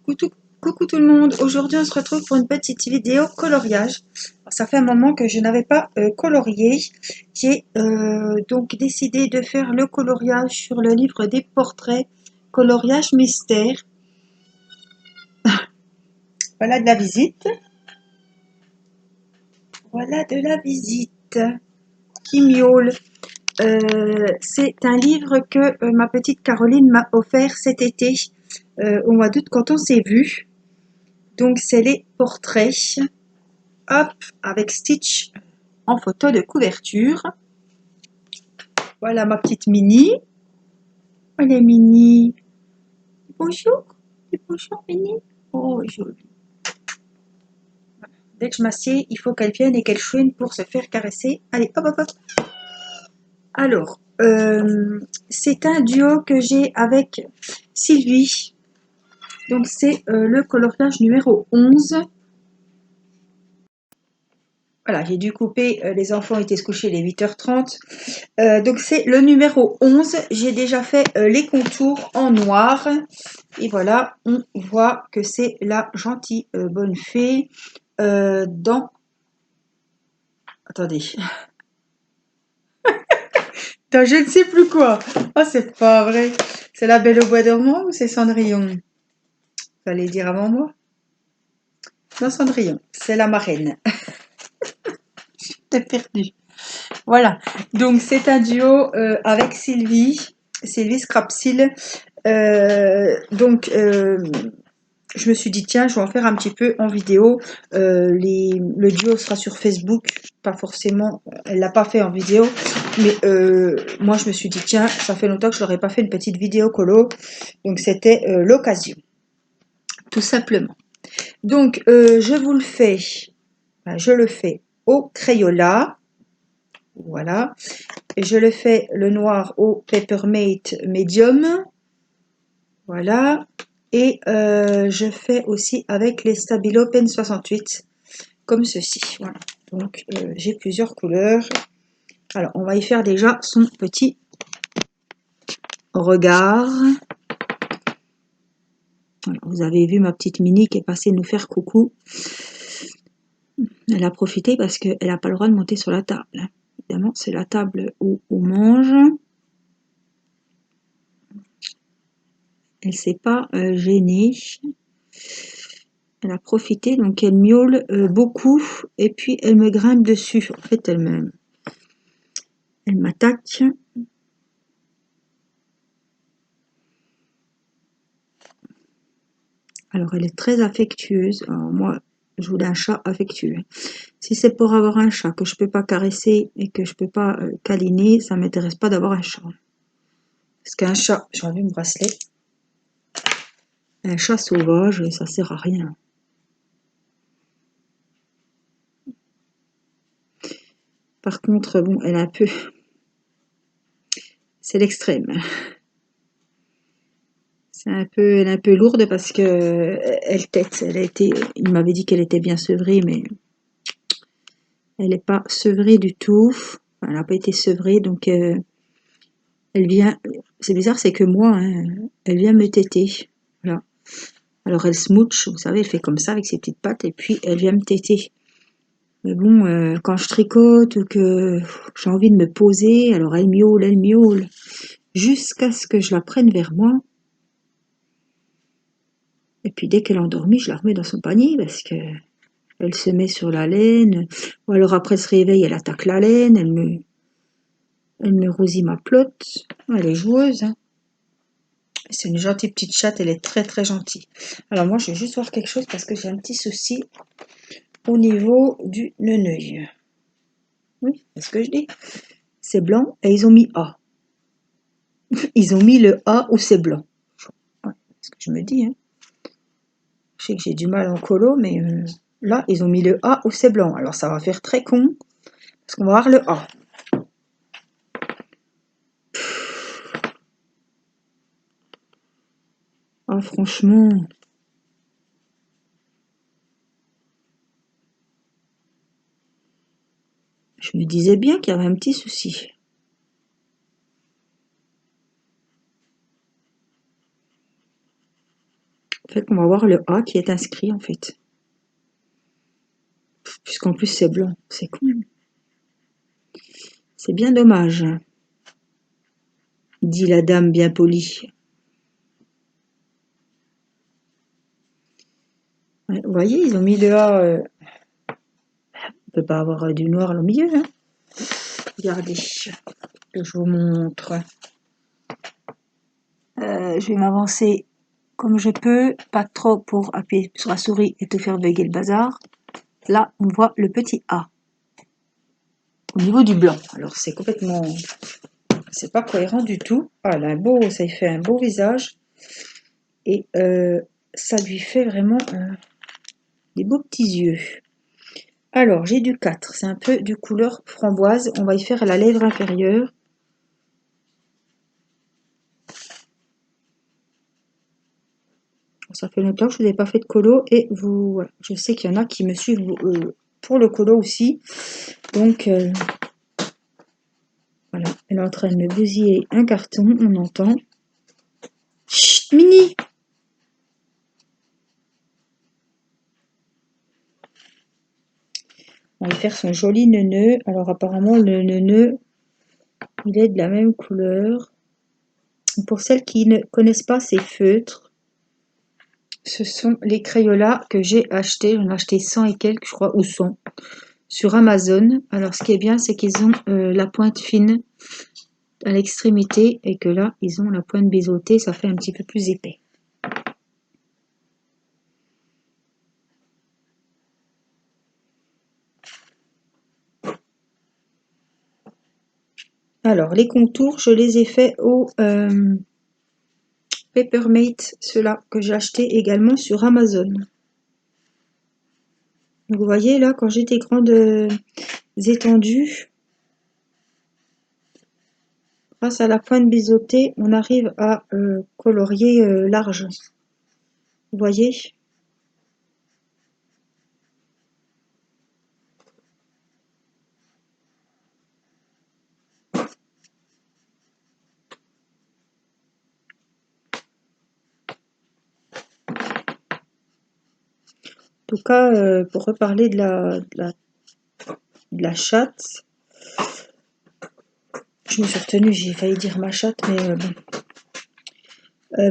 Coucou, coucou tout le monde, aujourd'hui on se retrouve pour une petite vidéo coloriage. Alors, ça fait un moment que je n'avais pas colorié. J'ai donc décidé de faire le coloriage sur le livre des portraits, coloriage mystère. Voilà de la visite. Voilà de la visite qui miaule. C'est un livre que ma petite Caroline m'a offert cet été au mois d'août quand on s'est vu. Donc c'est les portraits. Hop, avec Stitch en photo de couverture. Voilà ma petite Mini. Elle est Mini. Bonjour. Bonjour Mini. Oh, jolie. Dès que je m'assieds, il faut qu'elle vienne et qu'elle chouine pour se faire caresser. Allez, hop, hop, hop. Alors, c'est un duo que j'ai avec Sylvie. Donc, c'est le coloriage numéro 11. Voilà, j'ai dû couper, les enfants étaient se coucher les 8h30. Donc c'est le numéro 11. J'ai déjà fait les contours en noir. Et voilà, on voit que c'est la gentille bonne fée dans... Attendez. Dans je ne sais plus quoi. Oh, c'est pas vrai. C'est la Belle au bois dormant ou c'est Cendrillon? Fallait dire avant moi. Non, Cendrillon. C'est la marraine. T'es perdu. Voilà. Donc c'est un duo avec Sylvie. Sylvie Scrapsil. Je me suis dit, tiens, je vais en faire un petit peu en vidéo. Le duo sera sur Facebook, pas forcément, elle l'a pas fait en vidéo, mais moi je me suis dit, tiens, ça fait longtemps que je n'aurais pas fait une petite vidéo colo, donc c'était l'occasion, tout simplement. Donc je le fais au Crayola, voilà, et je le fais le noir au Papermate Medium, voilà. Et je fais aussi avec les Stabilo Pen 68, comme ceci. Voilà. Donc j'ai plusieurs couleurs. Alors on va y faire déjà son petit regard. Voilà, vous avez vu ma petite Mini qui est passée nous faire coucou. Elle a profité parce qu'elle n'a pas le droit de monter sur la table. Évidemment, c'est la table où on mange. Elle ne s'est pas gênée. Elle a profité, donc elle miaule beaucoup et puis elle me grimpe dessus. En fait, elle m'attaque. Alors, elle est très affectueuse. Alors, moi, je voulais un chat affectueux. Si c'est pour avoir un chat que je peux pas caresser et que je peux pas câliner, ça m'intéresse pas d'avoir un chat. Parce qu'un chat, j'ai enlevé mon bracelet. Un chat sauvage, ça sert à rien. Par contre, bon, elle est un peu... C'est l'extrême. Elle est un peu lourde parce que elle tète. Il m'avait dit qu'elle était bien sevrée, mais elle n'est pas sevrée du tout. Enfin, elle n'a pas été sevrée, donc elle vient. C'est bizarre, c'est que moi, hein, elle vient me téter. Voilà. Alors elle smooch, vous savez, elle fait comme ça avec ses petites pattes et puis elle vient me téter. Mais bon, quand je tricote ou que j'ai envie de me poser, alors elle miaule, jusqu'à ce que je la prenne vers moi. Et puis dès qu'elle est endormie, je la remets dans son panier parce que elle se met sur la laine. Ou alors après elle se réveille, elle attaque la laine, elle me rousille ma plotte. Elle est joueuse, hein. C'est une gentille petite chatte, elle est très très gentille. Alors moi je vais juste voir quelque chose parce que j'ai un petit souci au niveau du neneuil. Oui, c'est ce que je dis. C'est blanc et ils ont mis A. Ils ont mis le A où c'est blanc. Ouais, c'est ce que je me dis, hein. Je sais que j'ai du mal en colo, mais là, ils ont mis le A où c'est blanc. Alors ça va faire très con, parce qu'on va voir le A. Ah, franchement... Je me disais bien qu'il y avait un petit souci. En fait, on va voir le A qui est inscrit, en fait. Puisqu'en plus, c'est blanc. C'est con. C'est bien dommage, dit la dame bien polie. Ouais, vous voyez, ils ont mis le A. On peut pas avoir du noir au milieu, hein. Regardez, que je vous montre. Je vais m'avancer comme je peux, pas trop pour appuyer sur la souris et te faire bugger le bazar. Là, on voit le petit A au niveau du blanc. Alors, c'est complètement... C'est pas cohérent du tout. Ah, là, ça lui fait un beau visage. Et ça lui fait vraiment des beaux petits yeux. Alors, j'ai du 4. C'est un peu du couleur framboise. On va y faire la lèvre inférieure. Ça fait longtemps que je ne vous ai pas fait de colo. Et vous, voilà, je sais qu'il y en a qui me suivent pour le colo aussi. Donc, voilà. Elle est en train de me bousiller un carton. On entend. Chut, Mini! On va y faire son joli neuneu. Alors, apparemment, le neuneu, il est de la même couleur. Pour celles qui ne connaissent pas ces feutres, ce sont les Crayolas que j'ai achetés. J'en ai acheté 100 et quelques, je crois, ou 100, sur Amazon. Alors, ce qui est bien, c'est qu'ils ont la pointe fine à l'extrémité et que là, ils ont la pointe biseautée. Ça fait un petit peu plus épais. Alors, les contours, je les ai faits au Papermate, ceux-là que j'ai acheté également sur Amazon. Donc, vous voyez, là, quand j'ai des grandes étendues, grâce à la pointe biseautée, on arrive à colorier large. Vous voyez? En tout cas, pour reparler de la chatte, je me suis retenue, j'ai failli dire ma chatte, mais bon.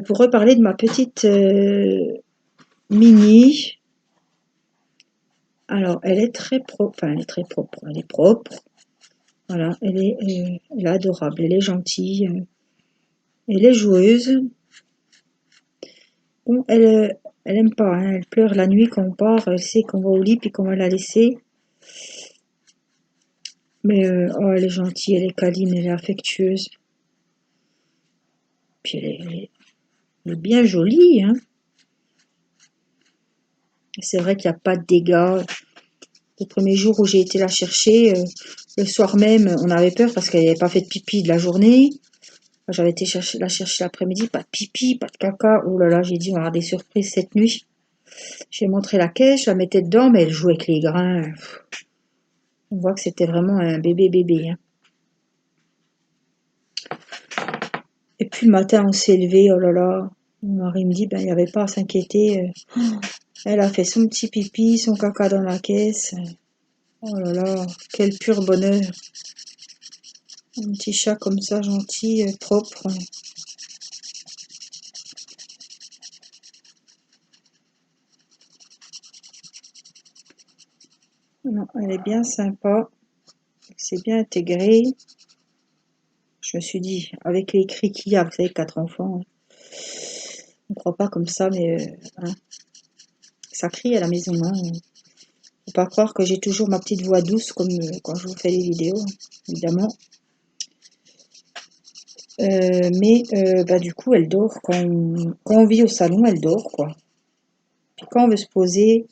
Pour reparler de ma petite Mini, alors elle est très propre, enfin elle est très propre, elle est propre, voilà, elle est adorable, elle est gentille, elle est joueuse. Bon, elle aime pas, hein, elle pleure la nuit quand on part, elle sait qu'on va au lit puis qu'on va la laisser. Mais oh, elle est gentille, elle est câline, elle est affectueuse. Puis elle est bien jolie, hein. C'est vrai qu'il n'y a pas de dégâts. Le premier jour où j'ai été la chercher, le soir même, on avait peur parce qu'elle n'avait pas fait de pipi de la journée. J'avais été la chercher l'après-midi, pas de pipi, pas de caca. Oh là là, j'ai dit on va avoir des surprises cette nuit. J'ai montré la caisse, je la mettais dedans, mais elle jouait avec les grains. On voit que c'était vraiment un bébé, hein. Et puis le matin, on s'est levé, oh là là. Mon mari me dit, ben il n'y avait pas à s'inquiéter. Elle a fait son petit pipi, son caca dans la caisse. Oh là là, quel pur bonheur. Un petit chat comme ça, gentil, propre. Non, elle est bien sympa. C'est bien intégré. Je me suis dit, avec les cris qu'il y a, vous savez, 4 enfants, hein, on ne croit pas comme ça, mais hein, ça crie à la maison. Hein. Faut pas croire que j'ai toujours ma petite voix douce comme quand je vous fais les vidéos, évidemment. Mais du coup, elle dort. Quand on vit au salon, elle dort, quoi. Puis quand on veut se poser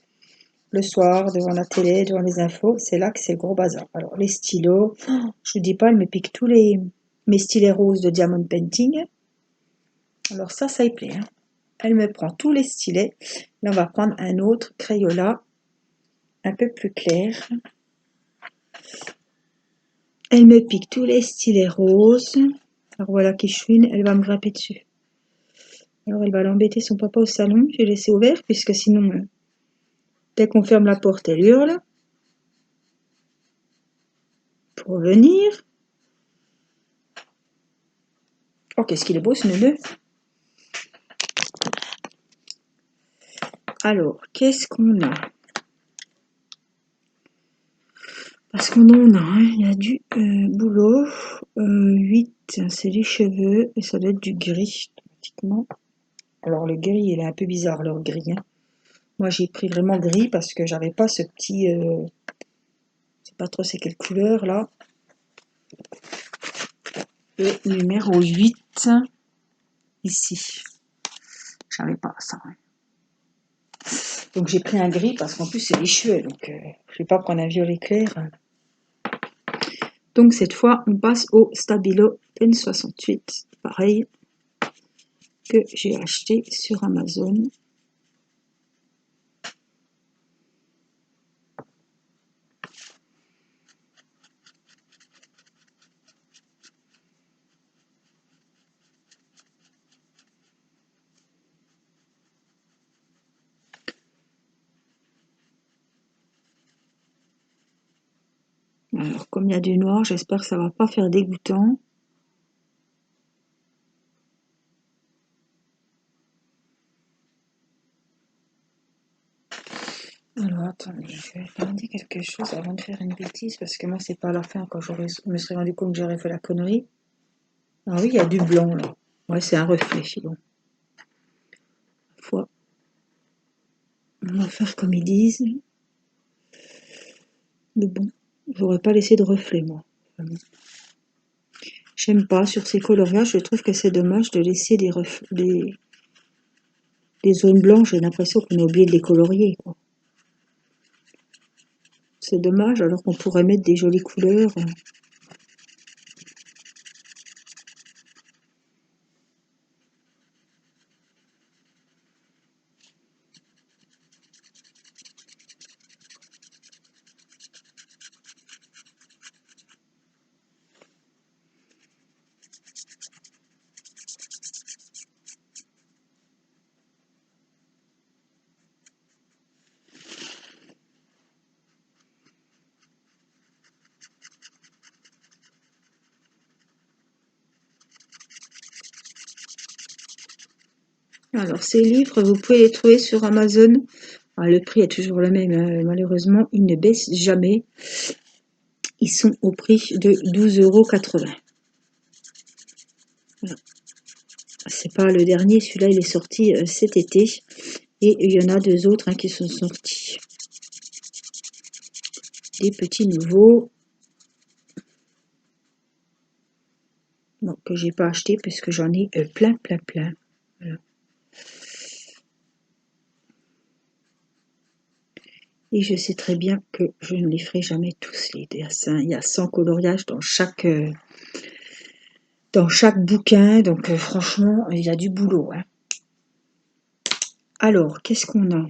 le soir devant la télé, devant les infos, c'est là que c'est le gros bazar. Alors, les stylos, je vous dis pas, elle me pique tous mes stylets roses de Diamond Painting. Alors ça y plaît. Hein. Elle me prend tous les stylets. Là, on va prendre un autre Crayola, un peu plus clair. Elle me pique tous les stylets roses. Alors voilà qui chouine, elle va me grimper dessus. Alors elle va aller embêter son papa au salon. J'ai laissé ouvert puisque sinon, dès qu'on ferme la porte, elle hurle pour venir. Oh, qu'est-ce qu'il est beau ce neveu. Alors, qu'est-ce qu'on a? Parce qu'on en a, hein. Il y a du boulot. 8, c'est les cheveux. Et ça doit être du gris, pratiquement. Alors, le gris, il est un peu bizarre, leur gris. Hein. Moi, j'ai pris vraiment gris parce que j'avais pas ce petit... je sais pas trop c'est quelle couleur, là. Et numéro 8, ici. J'avais pas ça. Hein. Donc, j'ai pris un gris parce qu'en plus, c'est les cheveux. Donc, je vais pas prendre un violet clair. Donc, cette fois, on passe au Stabilo Pen 68. Pareil, que j'ai acheté sur Amazon. Alors, comme il y a du noir, j'espère que ça va pas faire dégoûtant. Alors, attendez, je vais demander quelque chose avant de faire une bêtise, parce que moi, c'est pas à la fin, quand je me serais rendu compte que j'aurais fait la connerie. Ah oui, il y a du blanc, là. Ouais, c'est un reflet, bon. Fois, on va faire comme ils disent. Mais bon, j'aurais pas laissé de reflet, moi. J'aime pas, sur ces coloriages, je trouve que c'est dommage de laisser des zones blanches. J'ai l'impression qu'on a oublié de les colorier, quoi. C'est dommage, alors qu'on pourrait mettre des jolies couleurs. Alors, ces livres, vous pouvez les trouver sur Amazon. Ah, le prix est toujours le même, hein. Malheureusement, il ne baisse jamais. Ils sont au prix de 12,80 €. Voilà. C'est pas le dernier, celui-là il est sorti cet été. Et il y en a deux autres qui sont sortis. Des petits nouveaux. Bon, que j'ai pas acheté parce que j'en ai plein. Voilà. Et je sais très bien que je ne les ferai jamais tous les dessins. Il y a 100 coloriages dans chaque bouquin. Donc franchement, il y a du boulot. Hein. Alors, qu'est-ce qu'on a?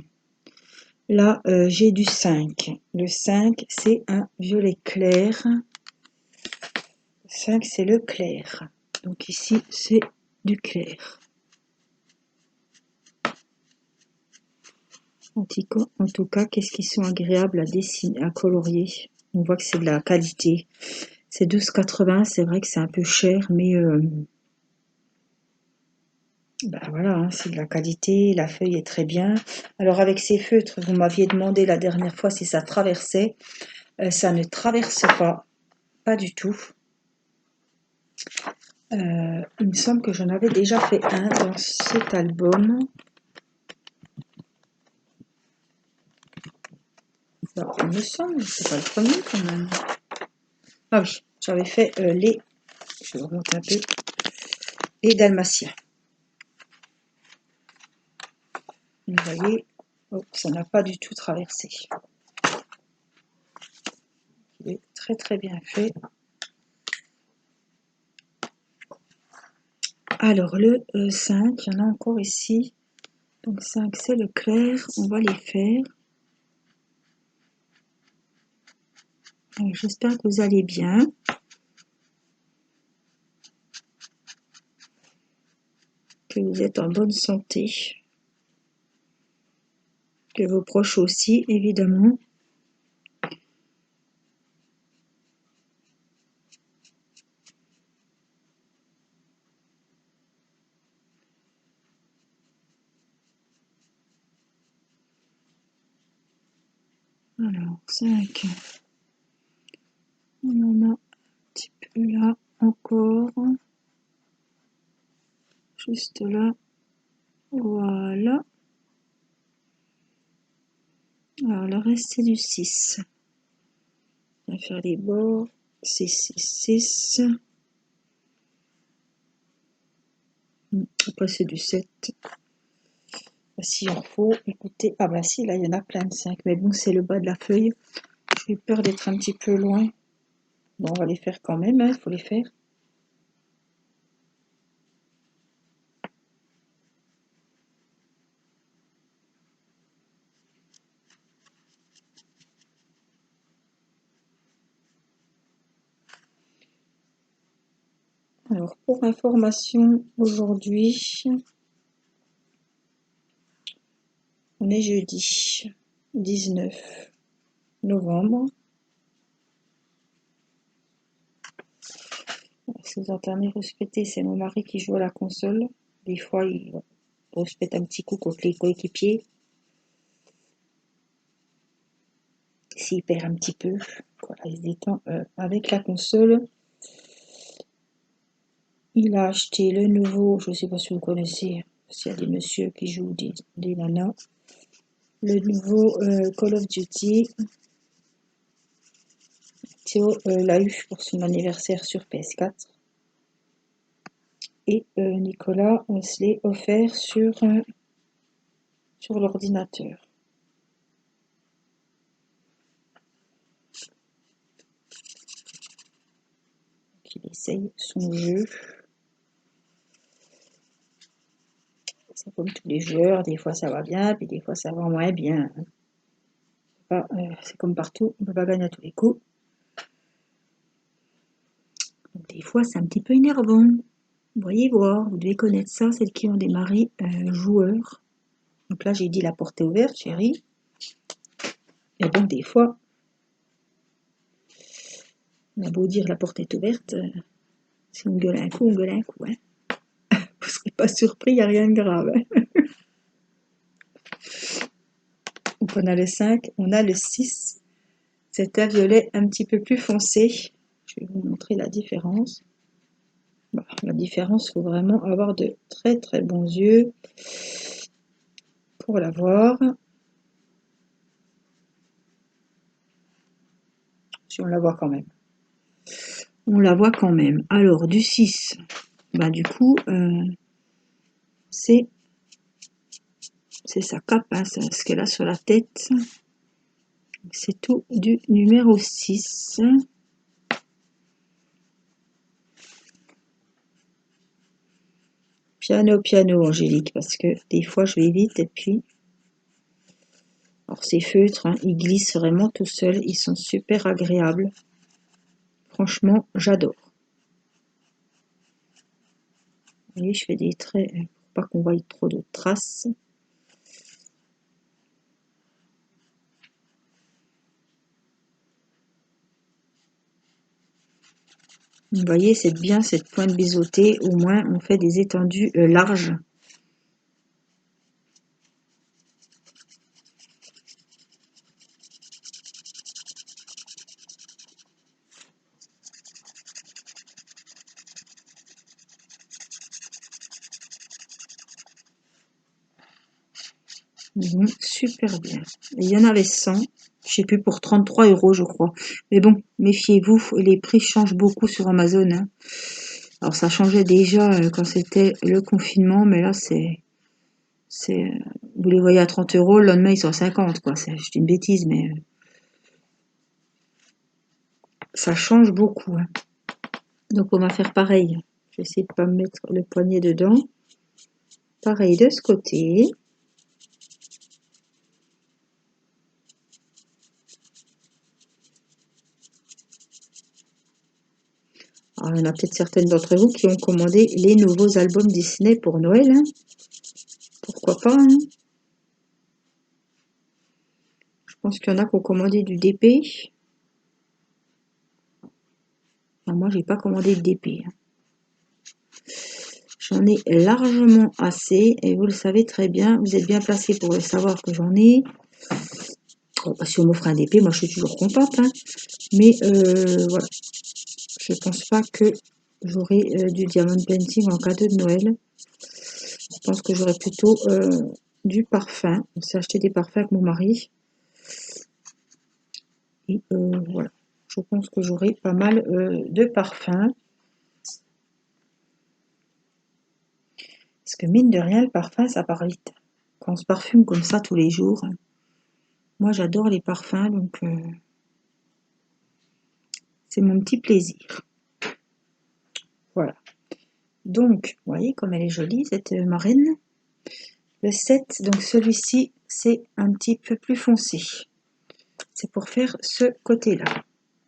Là, j'ai du 5. Le 5, c'est un violet clair. Le 5, c'est le clair. Donc ici, c'est du clair. En tout cas, qu'est-ce qu'ils sont agréables à dessiner, à colorier. On voit que c'est de la qualité. C'est 12,80 €, c'est vrai que c'est un peu cher, mais ben voilà, hein, c'est de la qualité, la feuille est très bien. Alors avec ces feutres, vous m'aviez demandé la dernière fois si ça traversait. Ça ne traverse pas du tout. Il me semble que j'en avais déjà fait un dans cet album. Enfin, il me semble, c'est pas le premier quand même. Ah oui, j'avais fait je remonte un peu, les Dalmatiens. Vous voyez, oh, ça n'a pas du tout traversé. Il est très bien fait. Alors le 5, il y en a encore ici. Donc 5, c'est le clair, on va les faire. J'espère que vous allez bien. que vous êtes en bonne santé, que vos proches aussi, évidemment. Alors, 5. On en a un petit peu là encore. Juste là. Voilà. Alors, le reste, c'est du 6. On va faire les bords. 6, 6, 6. Après, c'est du 7. Si en faut, écoutez. Ah bah si, là, il y en a plein de 5. Mais bon, c'est le bas de la feuille. J'ai peur d'être un petit peu loin. Bon, on va les faire quand même, il faut les faire. Alors, pour information, aujourd'hui, on est jeudi 19 novembre. Si vous entendez respecter, c'est mon mari qui joue à la console. Des fois, il respecte un petit coup contre les coéquipiers. S'il perd un petit peu, voilà, il se détend avec la console. Il a acheté le nouveau, je ne sais pas si vous connaissez, s'il y a des messieurs qui jouent des nanas, le nouveau Call of Duty. Théo l'a eu pour son anniversaire sur PS4. Et Nicolas se l'est offert sur l'ordinateur. Donc, il essaye son jeu. C'est comme tous les joueurs, des fois ça va bien, puis des fois ça va moins bien. C'est comme partout, on ne peut pas gagner à tous les coups. Donc, des fois c'est un petit peu énervant. Voyez voir, vous devez connaître ça, celles qui ont des maris joueurs. Donc là j'ai dit la porte est ouverte, chérie. Et donc des fois, on a beau dire la porte est ouverte, si on gueule un coup, on gueule un coup. Hein. Vous ne serez pas surpris, il n'y a rien de grave. Hein. Donc on a le 5, on a le 6. C'est un violet un petit peu plus foncé. Je vais vous montrer la différence. Bon, la différence, il faut vraiment avoir de très très bons yeux pour la voir. Si on la voit quand même. On la voit quand même. Alors, du 6, bah, du coup, c'est sa cape, hein, ce qu'elle a sur la tête. C'est tout du numéro 6. Piano, piano, Angélique, parce que des fois je vais vite et puis... Alors ces feutres, hein, ils glissent vraiment tout seuls, ils sont super agréables. Franchement, j'adore. Vous voyez, je fais des traits pour pas qu'on voie trop de traces. Vous voyez, c'est bien cette pointe biseautée, au moins on fait des étendues larges. Super bien. Et il y en avait 100, je sais plus, pour 33 € je crois. Mais bon, méfiez-vous, les prix changent beaucoup sur Amazon. Hein. Alors ça changeait déjà quand c'était le confinement, mais là vous les voyez à 30 €, le lendemain ils sont à 50, quoi. C'est une bêtise, mais ça change beaucoup. Hein. Donc on va faire pareil. Je vais essayer de pas mettre le poignet dedans. Pareil de ce côté. Alors, il y en a peut-être certaines d'entre vous qui ont commandé les nouveaux albums Disney pour Noël, hein. Pourquoi pas, hein. Je pense qu'il y en a qui ont commandé du DP. Enfin, moi, j'ai pas commandé de DP, hein. J'en ai largement assez et vous le savez très bien. Vous êtes bien placé pour le savoir que j'en ai. Bon, si on m'offre un DP, moi je suis toujours contente, hein. Mais voilà, je pense pas que j'aurai du diamond painting en cadeau de Noël. Je pense que j'aurai plutôt du parfum. On s'est acheté des parfums avec mon mari. Et voilà, je pense que j'aurai pas mal de parfums. Parce que mine de rien, le parfum, ça part vite. Quand on se parfume comme ça tous les jours. Moi, j'adore les parfums, donc c'est mon petit plaisir. Voilà. Donc, vous voyez comme elle est jolie, cette marraine. Le 7, donc celui-ci, c'est un petit peu plus foncé. C'est pour faire ce côté-là.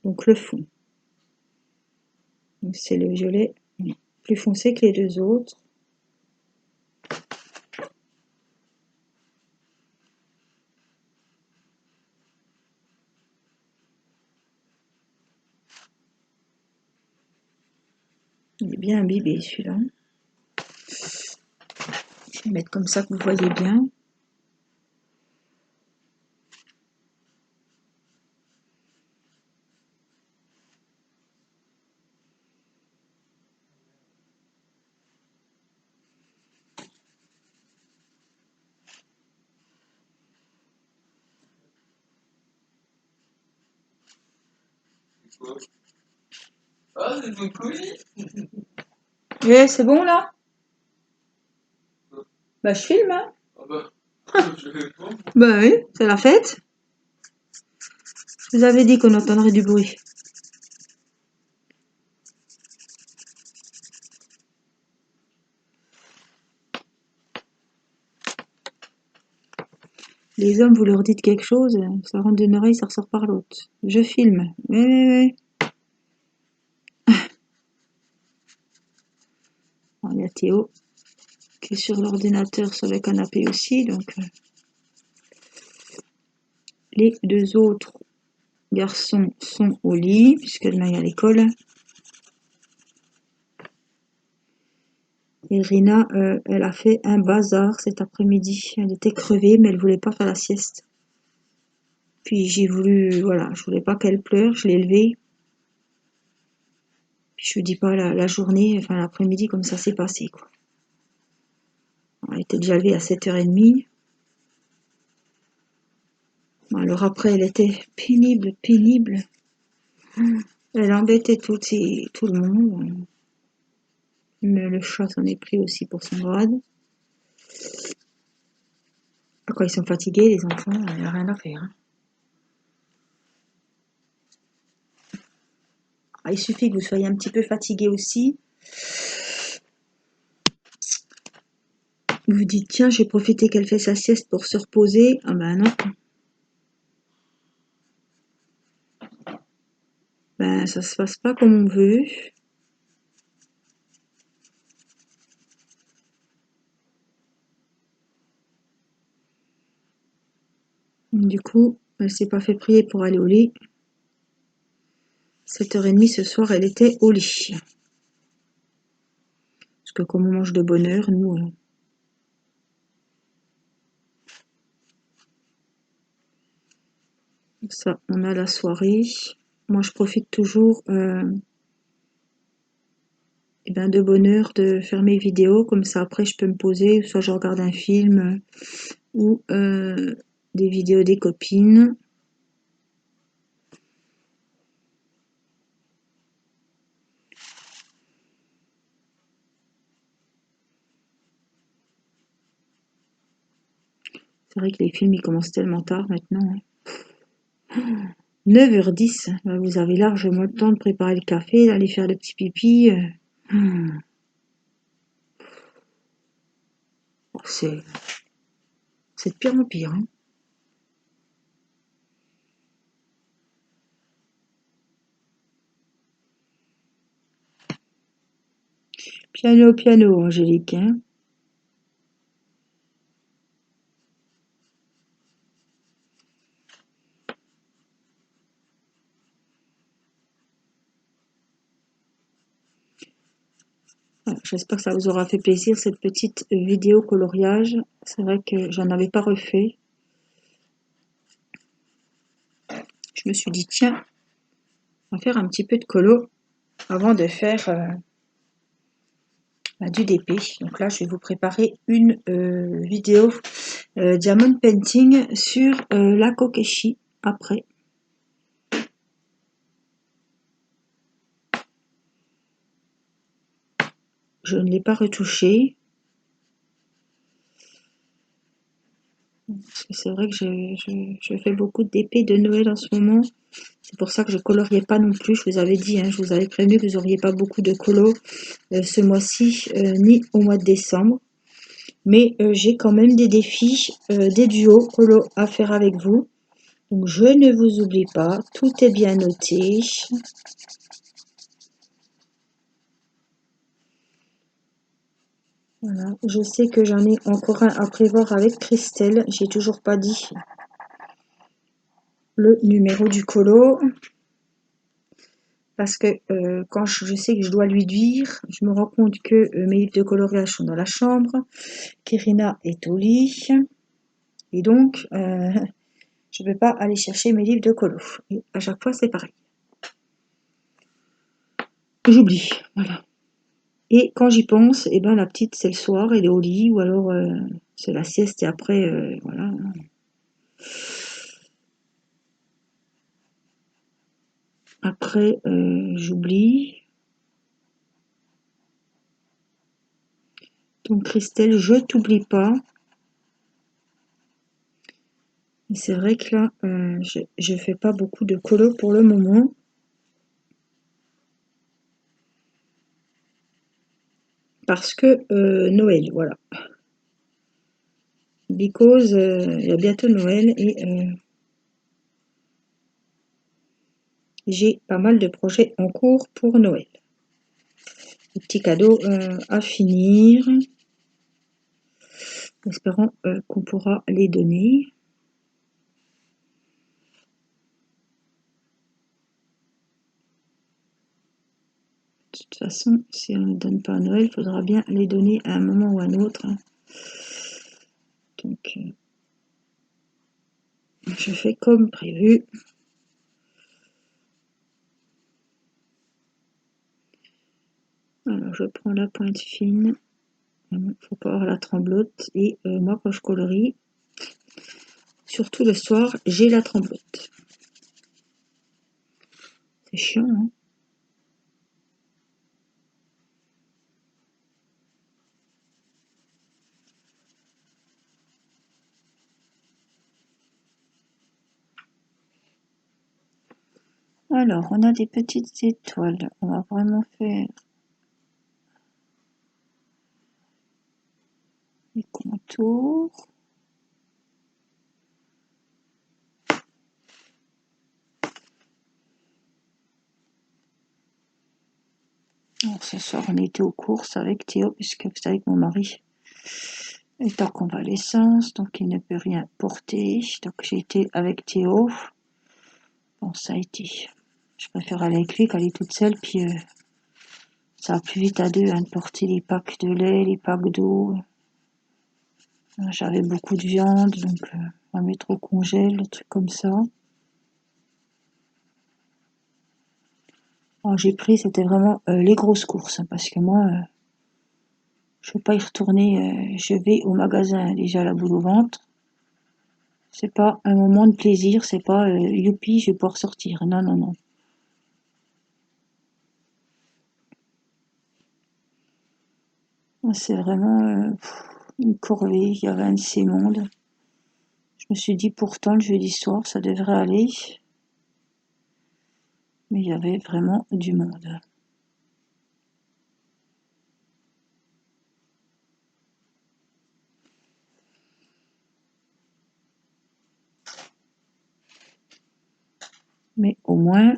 Donc le fond. C'est le violet plus foncé que les deux autres. Il est bien imbibé celui-là. Je vais le mettre comme ça que vous voyez bien. Ah, c'est ton colis. C'est bon là? Bah je filme, hein. Ah bah, je réponds. Bah oui, c'est la fête. Je vous avais dit qu'on entendrait du bruit. Les hommes, vous leur dites quelque chose, ça rentre d'une oreille, ça ressort par l'autre. Je filme. Oui. Il y a Théo qui est sur l'ordinateur sur le canapé aussi, donc les deux autres garçons sont au lit, puisque demain il y a l'école. Et Rina, elle a fait un bazar cet après-midi. Elle était crevée, mais elle voulait pas faire la sieste. Puis j'ai voulu, voilà, je voulais pas qu'elle pleure, je l'ai levée. Puis je vous dis pas la journée, enfin l'après-midi, comme ça s'est passé, quoi. Elle était déjà levée à 7h30. Alors après, elle était pénible. Elle embêtait tout le monde. Mais le chat s'en est pris aussi pour son grade. Quand ils sont fatigués, les enfants, il n'y a rien à faire, hein. Il suffit que vous soyez un petit peu fatigué aussi. Vous vous dites, tiens, j'ai profité qu'elle fait sa sieste pour se reposer. Ah ben non. Ben ça se passe pas comme on veut. Du coup, elle s'est pas fait prier pour aller au lit. 7h30 ce soir, elle était au lit. Parce que comme on mange de bonne heure, nous... ça, on a la soirée. Moi, je profite toujours de bonne heure de faire mes vidéos. Comme ça, après, je peux me poser. Soit je regarde un film ou des vidéos des copines. C'est vrai que les films, ils commencent tellement tard maintenant, hein. 9h10, vous avez largement le temps de préparer le café, d'aller faire le petit pipi. C'est de pire en pire, hein. Piano, piano, Angélique, hein. Voilà, j'espère que ça vous aura fait plaisir, cette petite vidéo coloriage. C'est vrai que j'en avais pas refait. Je me suis dit, tiens, on va faire un petit peu de colo avant de faire du DP. Donc là, je vais vous préparer une vidéo diamond painting sur la Kokeshi après. Je ne l'ai pas retouché. Parce que c'est vrai que je fais beaucoup de DP de Noël en ce moment. C'est pour ça que je coloriais pas non plus. Je vous avais dit, hein, je vous avais prévenu que vous n'auriez pas beaucoup de colo ce mois-ci, ni au mois de décembre. Mais j'ai quand même des défis, des duos colo à faire avec vous. Donc je ne vous oublie pas, tout est bien noté. Voilà, je sais que j'en ai encore un à prévoir avec Christelle. J'ai toujours pas dit le numéro du colo. Parce que quand je sais que je dois lui dire, je me rends compte que mes livres de coloriage sont dans la chambre, qu'Irina est au lit, et donc je ne peux pas aller chercher mes livres de colo. Et à chaque fois, c'est pareil. J'oublie, voilà. Et quand j'y pense, eh ben, la petite, c'est le soir, elle est au lit, ou alors c'est la sieste, et après, voilà. Après, j'oublie. Donc Christelle, je t'oublie pas. Et c'est vrai que là, je fais pas beaucoup de colo pour le moment. Parce que Noël, voilà. Because il y a bientôt Noël et j'ai pas mal de projets en cours pour Noël. Des petits cadeaux à finir. Espérons qu'on pourra les donner. De toute façon, si on ne les donne pas à Noël, il faudra bien les donner à un moment ou à un autre. Donc, je fais comme prévu. Alors, je prends la pointe fine. Il ne faut pas avoir la tremblote. Et moi, quand je colorie, surtout le soir, j'ai la tremblote. C'est chiant, hein. Alors, on a des petites étoiles. On va vraiment faire les contours. Alors, ce soir, on était aux courses avec Théo, puisque vous savez que mon mari est en convalescence, donc il ne peut rien porter. Donc, j'ai été avec Théo. Bon, ça a été. Je préfère aller avec lui qu'aller toute seule, puis ça va plus vite à deux, hein, de porter les packs de lait, les packs d'eau. J'avais beaucoup de viande, donc on va mettre au congèle, des trucs comme ça. Alors, j'ai pris, c'était vraiment les grosses courses, hein, parce que moi, je ne veux pas y retourner. Je vais au magasin déjà la boule au ventre. C'est pas un moment de plaisir, c'est pas youpi, je vais pouvoir sortir. Non, non, non. C'est vraiment une corvée. Il y avait un de ces mondes. Je me suis dit pourtant le jeudi soir ça devrait aller, mais il y avait vraiment du monde. Mais au moins,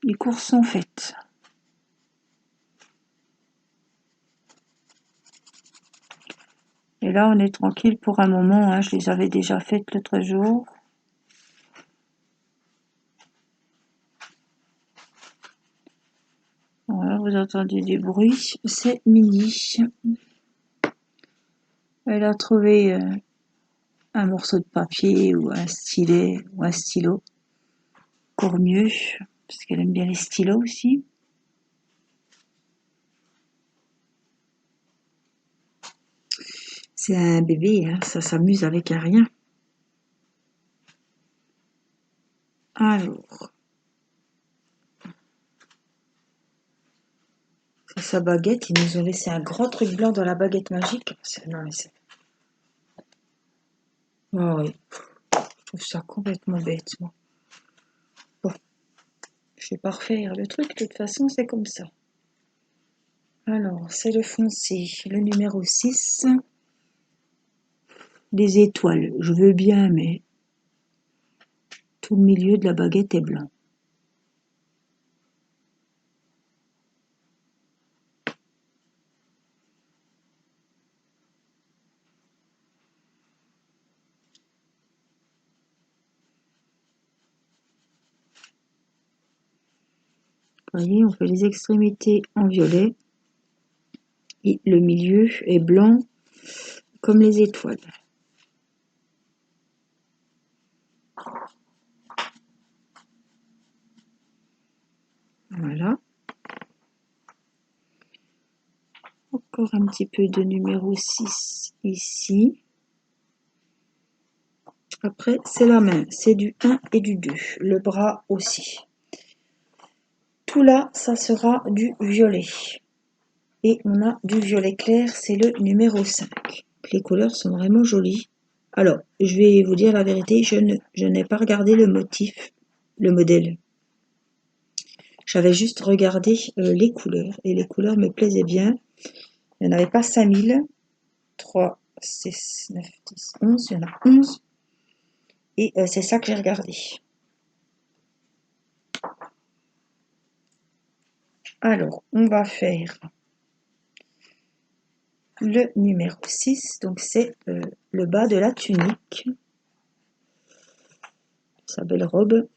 les courses sont faites. Et là, on est tranquille pour un moment, hein. Je les avais déjà faites l'autre jour. Voilà, vous entendez du bruit, c'est Mini. Elle a trouvé un morceau de papier ou un stylet ou un stylo. Encore mieux, parce qu'elle aime bien les stylos aussi. C'est un bébé, hein, ça s'amuse avec un rien. Alors, c'est sa baguette. Ils nous ont laissé un grand truc blanc dans la baguette magique. Non, mais c'est... Oh oui, je trouve ça complètement bête, moi. Bon, je vais pas refaire le truc, de toute façon, c'est comme ça. Alors, c'est le foncé, le numéro 6. Les étoiles, je veux bien, mais tout le milieu de la baguette est blanc. Vous voyez, on fait les extrémités en violet et le milieu est blanc comme les étoiles. Voilà. Encore un petit peu de numéro 6 ici. Après, c'est la main, c'est du 1 et du 2. Le bras aussi. Tout là, ça sera du violet. Et on a du violet clair, c'est le numéro 5. Les couleurs sont vraiment jolies. Alors, je vais vous dire la vérité, je n'ai pas regardé le motif, le modèle. J'avais juste regardé les couleurs, et les couleurs me plaisaient bien. Il n'y en avait pas 5000, 3, 6, 9, 10, 11, il y en a 11. Et c'est ça que j'ai regardé. Alors, on va faire le numéro 6, donc c'est le bas de la tunique, sa belle robe.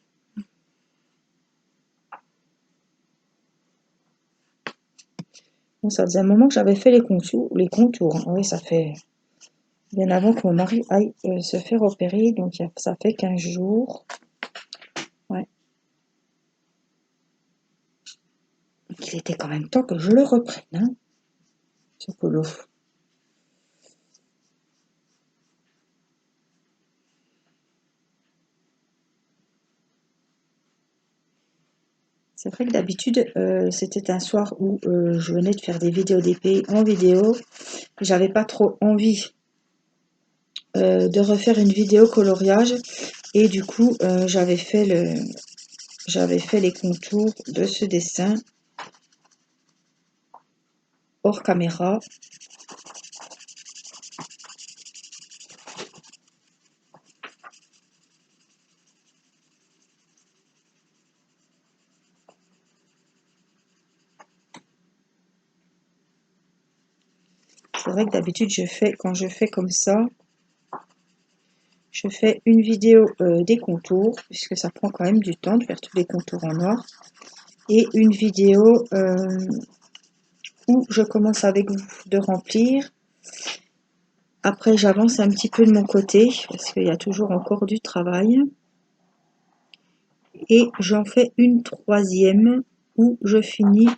Bon, ça faisait un moment que j'avais fait les contours. Hein. Oui, ça fait bien avant que mon mari aille se faire opérer, donc ça fait 15 jours. Ouais. Donc, il était quand même temps que je le reprenne, hein, ce polo. C'est vrai que d'habitude, c'était un soir où je venais de faire des vidéos d'épée en vidéo. J'avais pas trop envie de refaire une vidéo coloriage et du coup j'avais fait les contours de ce dessin hors caméra. C'est vrai que d'habitude quand je fais comme ça, je fais une vidéo des contours, puisque ça prend quand même du temps de faire tous les contours en noir, et une vidéo où je commence avec vous de remplir. Après, j'avance un petit peu de mon côté, parce qu'il y a toujours encore du travail. Et j'en fais une troisième où je finis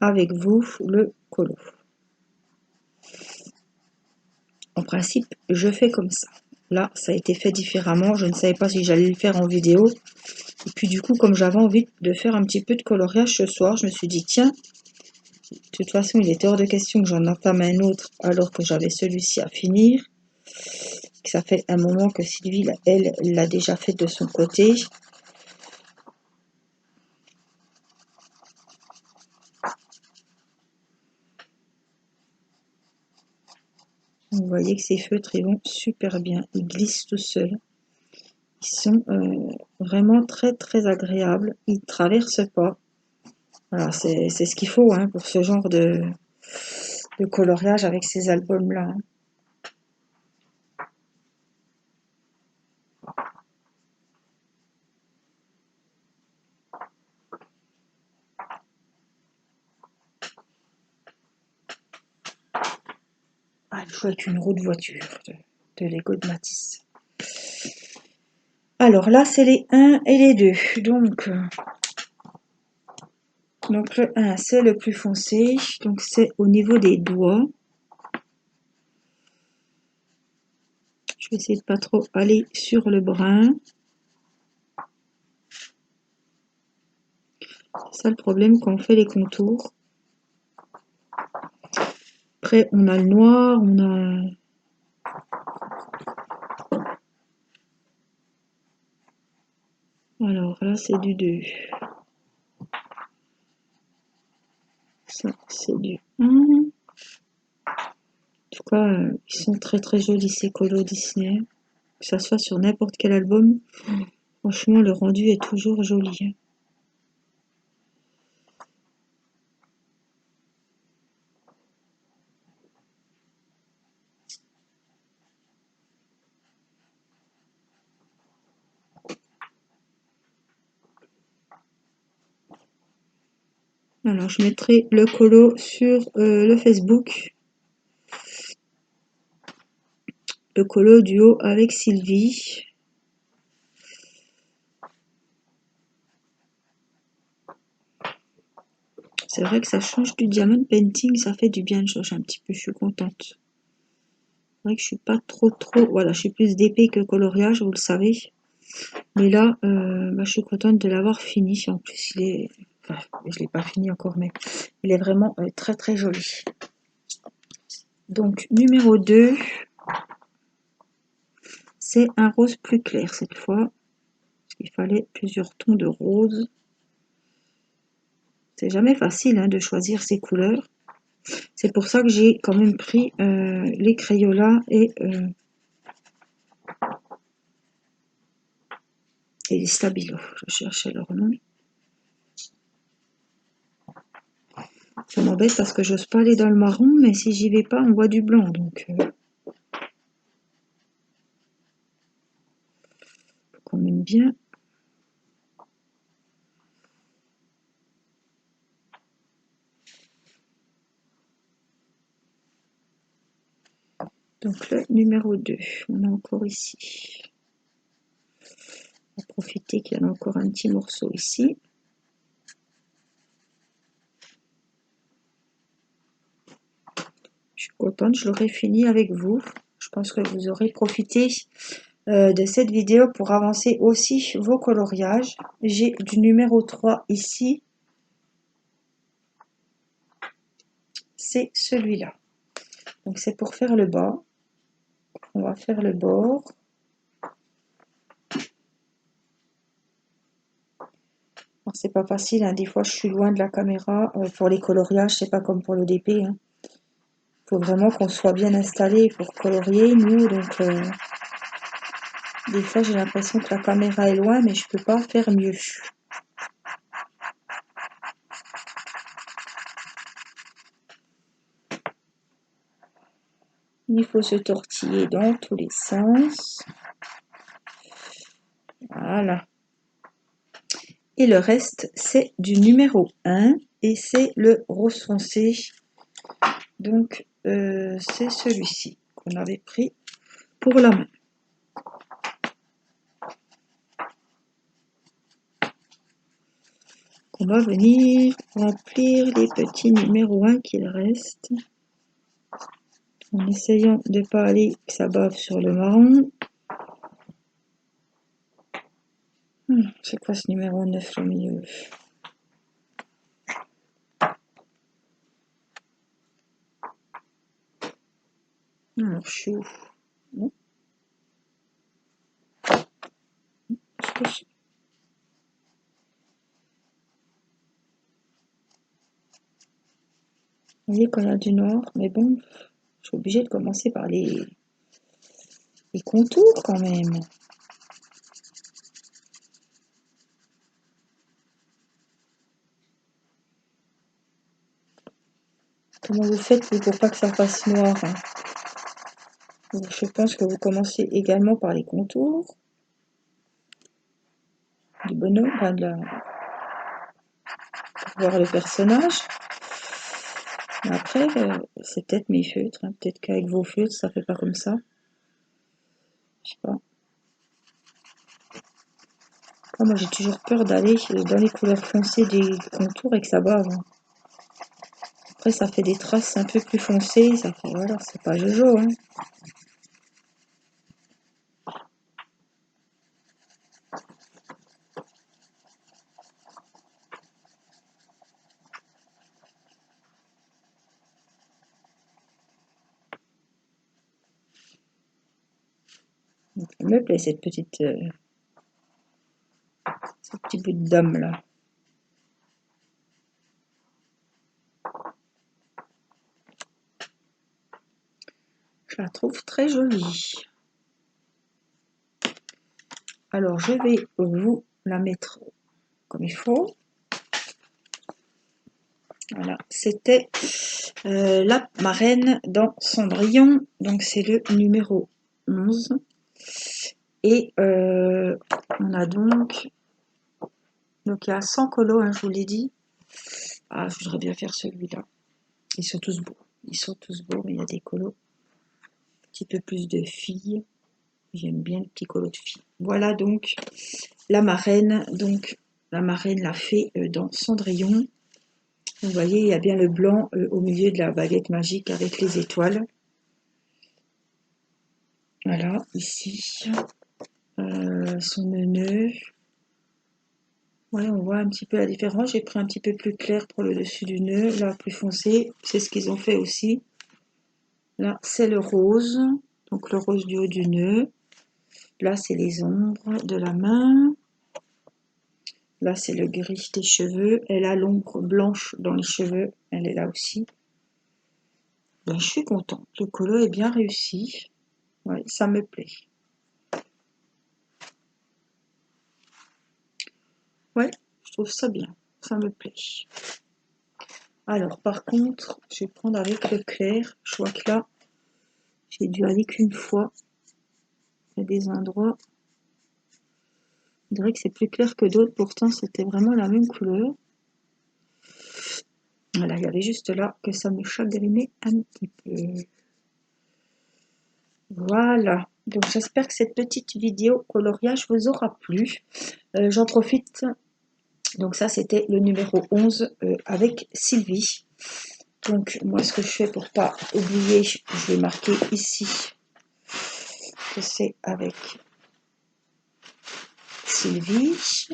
avec vous le colo. En principe, je fais comme ça. Là, ça a été fait différemment. Je ne savais pas si j'allais le faire en vidéo. Et puis du coup, comme j'avais envie de faire un petit peu de coloriage ce soir, je me suis dit, tiens, de toute façon, il était hors de question que j'en entame un autre alors que j'avais celui-ci à finir. Ça fait un moment que Sylvie, elle, l'a déjà fait de son côté. Vous voyez que ces feutres, ils vont super bien. Ils glissent tout seuls. Ils sont vraiment très très agréables. Ils ne traversent pas. Voilà, c'est ce qu'il faut hein, pour ce genre de le coloriage avec ces albums-là. Ah, il faut être une roue de voiture de Lego de Matisse. Alors là, c'est les 1 et les 2. Donc le 1, c'est le plus foncé. Donc c'est au niveau des doigts. Je vais essayer de pas trop aller sur le brun. C'est ça le problème quand on fait les contours. Après, on a le noir, on a... Alors là, c'est du 2. Ça, c'est du 1. En tout cas, ils sont très très jolis ces colos Disney. Que ça soit sur n'importe quel album. Franchement, le rendu est toujours joli. Alors, je mettrai le colo sur le Facebook. Le colo duo avec Sylvie. C'est vrai que ça change du diamond painting, ça fait du bien de changer un petit peu, je suis contente. C'est vrai que je suis pas trop, voilà, je suis plus d'épée que coloriage, vous le savez. Mais là, je suis contente de l'avoir fini. En plus, il est, enfin, je l'ai pas fini encore, mais il est vraiment très très joli. Donc, numéro 2, c'est un rose plus clair cette fois. Il fallait plusieurs tons de rose. C'est jamais facile de choisir ces couleurs. C'est pour ça que j'ai quand même pris les Crayolas et les Stabilo. Je cherchais leur nom. Ça m'embête parce que j'ose pas aller dans le marron, mais si j'y vais pas, on voit du blanc. Donc, faut quand même bien. Donc le numéro 2, on a encore ici. On va profiter qu'il y en a encore un petit morceau ici. Je suis contente, je l'aurai fini avec vous. Je pense que vous aurez profité de cette vidéo pour avancer aussi vos coloriages. J'ai du numéro 3 ici. C'est celui-là. Donc c'est pour faire le bas. On va faire le bord. C'est pas facile, des fois je suis loin de la caméra. Pour les coloriages, c'est pas comme pour le DP. Faut vraiment qu'on soit bien installé pour colorier, nous. Donc des fois j'ai l'impression que la caméra est loin, mais je peux pas faire mieux. Il faut se tortiller dans tous les sens. Voilà. Et le reste, c'est du numéro 1 et c'est le rose foncé. Donc, c'est celui-ci qu'on avait pris pour la main. On va venir remplir les petits numéros 1 qu'il reste. En essayant de ne pas aller que ça bave sur le marron. C'est quoi ce numéro 9 au milieu? Alors, je suis où? Non. Vous voyez qu'on a du noir, mais bon, je suis obligée de commencer par les contours quand même. Comment vous faites pour pas que ça fasse noir, hein? Donc, je pense que vous commencez également par les contours du bonhomme, enfin pour voir le personnage. Et après, c'est peut-être mes feutres, hein. Peut-être qu'avec vos feutres, ça fait pas comme ça. Je sais pas. Moi, j'ai toujours peur d'aller dans les couleurs foncées des contours et que ça bave, hein. Après, ça fait des traces un peu plus foncées, ça fait, voilà, c'est pas jojo, hein. Donc, elle me plaît, cette petite, ce petit bout de dame, là. Je la trouve très jolie. Alors, je vais vous la mettre comme il faut. Voilà, c'était la marraine dans Cendrillon. Donc, c'est le numéro 11. Et on a donc il y a 100 colos, hein, je vous l'ai dit. Ah, je voudrais bien faire celui-là. Ils sont tous beaux. Ils sont tous beaux, mais il y a des colos. Un petit peu plus de filles. J'aime bien le petit colo de filles. Voilà donc la marraine. Donc la marraine l'a fait dans Cendrillon. Vous voyez, il y a bien le blanc au milieu de la baguette magique avec les étoiles. Voilà, ici. Son nœud. Ouais, on voit un petit peu la différence. J'ai pris un petit peu plus clair pour le dessus du nœud. Là, plus foncé. C'est ce qu'ils ont fait aussi. Là, c'est le rose. Donc, le rose du haut du nœud. Là, c'est les ombres de la main. Là, c'est le gris des cheveux. Elle a l'ombre blanche dans les cheveux. Elle est là aussi. Ben, je suis contente. Le colo est bien réussi. Ouais, ça me plaît. Ouais, je trouve ça bien. Ça me plaît. Alors, par contre, je vais prendre avec le clair. Je vois que là, j'ai dû aller qu'une fois. Il y a des endroits. Je dirais que c'est plus clair que d'autres. Pourtant, c'était vraiment la même couleur. Voilà, il y avait juste là que ça me chagrinait un petit peu. Voilà. Donc, j'espère que cette petite vidéo coloriage vous aura plu. J'en profite. Donc, ça, c'était le numéro 11 avec Sylvie. Donc, moi, ce que je fais pour pas oublier, je vais marquer ici que c'est avec Sylvie.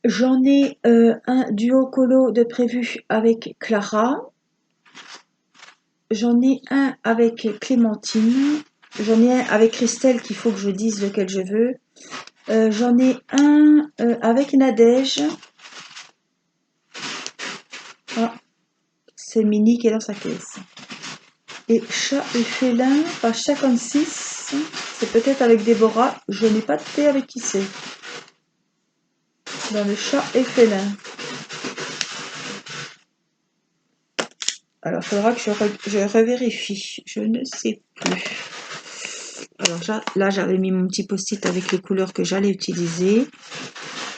J'en ai un duo colo de prévu avec Clara. J'en ai un avec Clémentine. J'en ai un avec Christelle qu'il faut que je dise lequel je veux. J'en ai un avec Nadège. Ah, c'est Mini qui est dans sa caisse. Et Chat et Félin, page 56. C'est peut-être avec Déborah. Je n'ai pas de thé avec qui c'est. Dans le Chat et Félin. Alors, il faudra que je revérifie. Je ne sais plus. Alors là, j'avais mis mon petit post-it avec les couleurs que j'allais utiliser.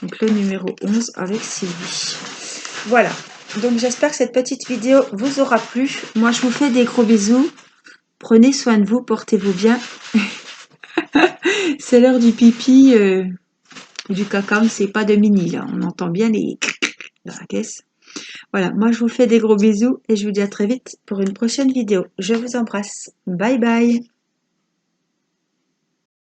Donc, le numéro 11 avec Sylvie. Voilà. Donc, j'espère que cette petite vidéo vous aura plu. Moi, je vous fais des gros bisous. Prenez soin de vous, portez-vous bien. C'est l'heure du pipi, du caca, c'est pas de Mini, là. On entend bien les dans la caisse. Voilà, moi je vous fais des gros bisous et je vous dis à très vite pour une prochaine vidéo. Je vous embrasse. Bye bye.